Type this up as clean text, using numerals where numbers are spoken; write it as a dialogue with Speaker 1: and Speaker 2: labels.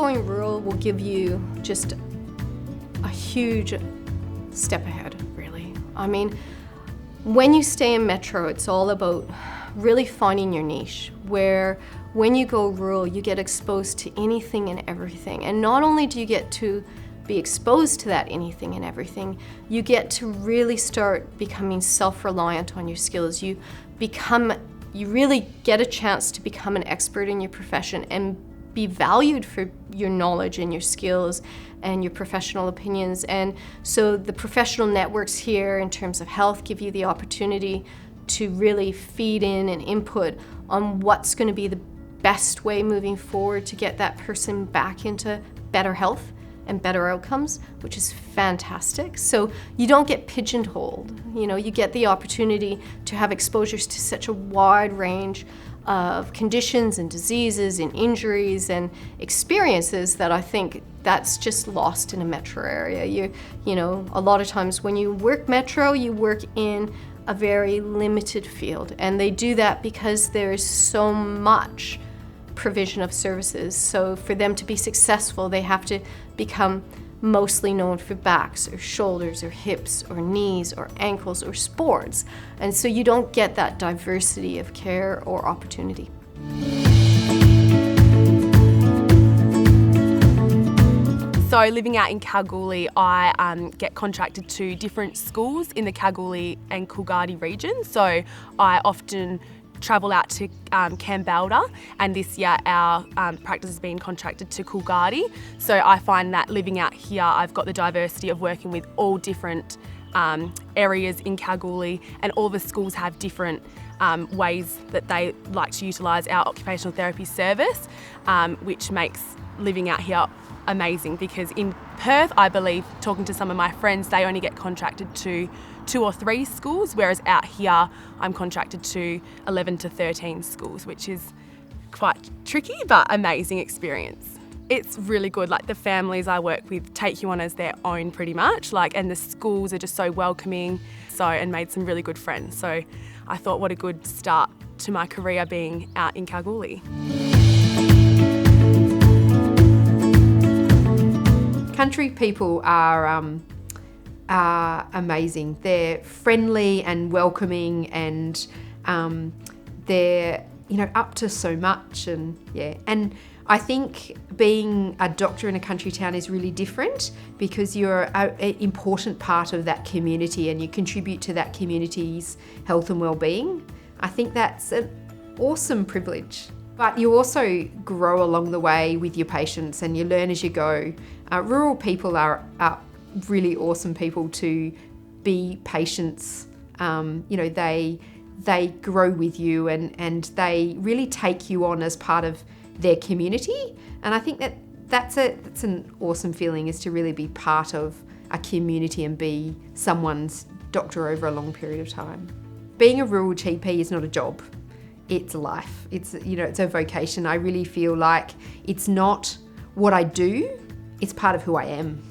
Speaker 1: going rural will give you just a huge step ahead, really. I mean, when you stay in metro, it's all about really finding your niche, where when you go rural, you get exposed to anything and everything. And not only do you get to be exposed to that anything and everything, you get to really start becoming self-reliant on your skills. You really get a chance to become an expert in your profession and be valued for your knowledge and your skills and your professional opinions. And so the professional networks here in terms of health give you the opportunity to really feed in and input on what's going to be the best way moving forward to get that person back into better health and better outcomes, which is fantastic. So you don't get pigeonholed. You get the opportunity to have exposures to such a wide range of conditions and diseases and injuries and experiences that I think that's just lost in a metro area. A lot of times when you work metro, you work in a very limited field, and they do that because there's so much provision of services. So for them to be successful, they have to become mostly known for backs or shoulders or hips or knees or ankles or sports. And so you don't get that diversity of care or opportunity.
Speaker 2: So living out in Kalgoorlie, I get contracted to different schools in the Kalgoorlie and Coolgardie region. So I often travel out to Kambalda, and this year our practice has been contracted to Coolgardie. So I find that living out here, I've got the diversity of working with all different areas in Kalgoorlie, and all the schools have different ways that they like to utilise our occupational therapy service, which makes living out here amazing, because in Perth, I believe, talking to some of my friends, they only get contracted to 2 or 3 schools, whereas out here I'm contracted to 11 to 13 schools, which is quite tricky but amazing experience. It's really good. Like, the families I work with take you on as their own pretty much, and the schools are just so welcoming, and made some really good friends. So I thought, what a good start to my career being out in Kalgoorlie.
Speaker 3: Country people are amazing. They're friendly and welcoming, and they're up to so much, and I think being a doctor in a country town is really different, because you're an important part of that community and you contribute to that community's health and well-being. I think that's an awesome privilege. But you also grow along the way with your patients and you learn as you go. Rural people are really awesome people to be patients. They grow with you and they really take you on as part of their community. And I think that's an awesome feeling, is to really be part of a community and be someone's doctor over a long period of time. Being a rural GP is not a job. It's life. It's a vocation. I really feel like it's not what I do, it's part of who I am.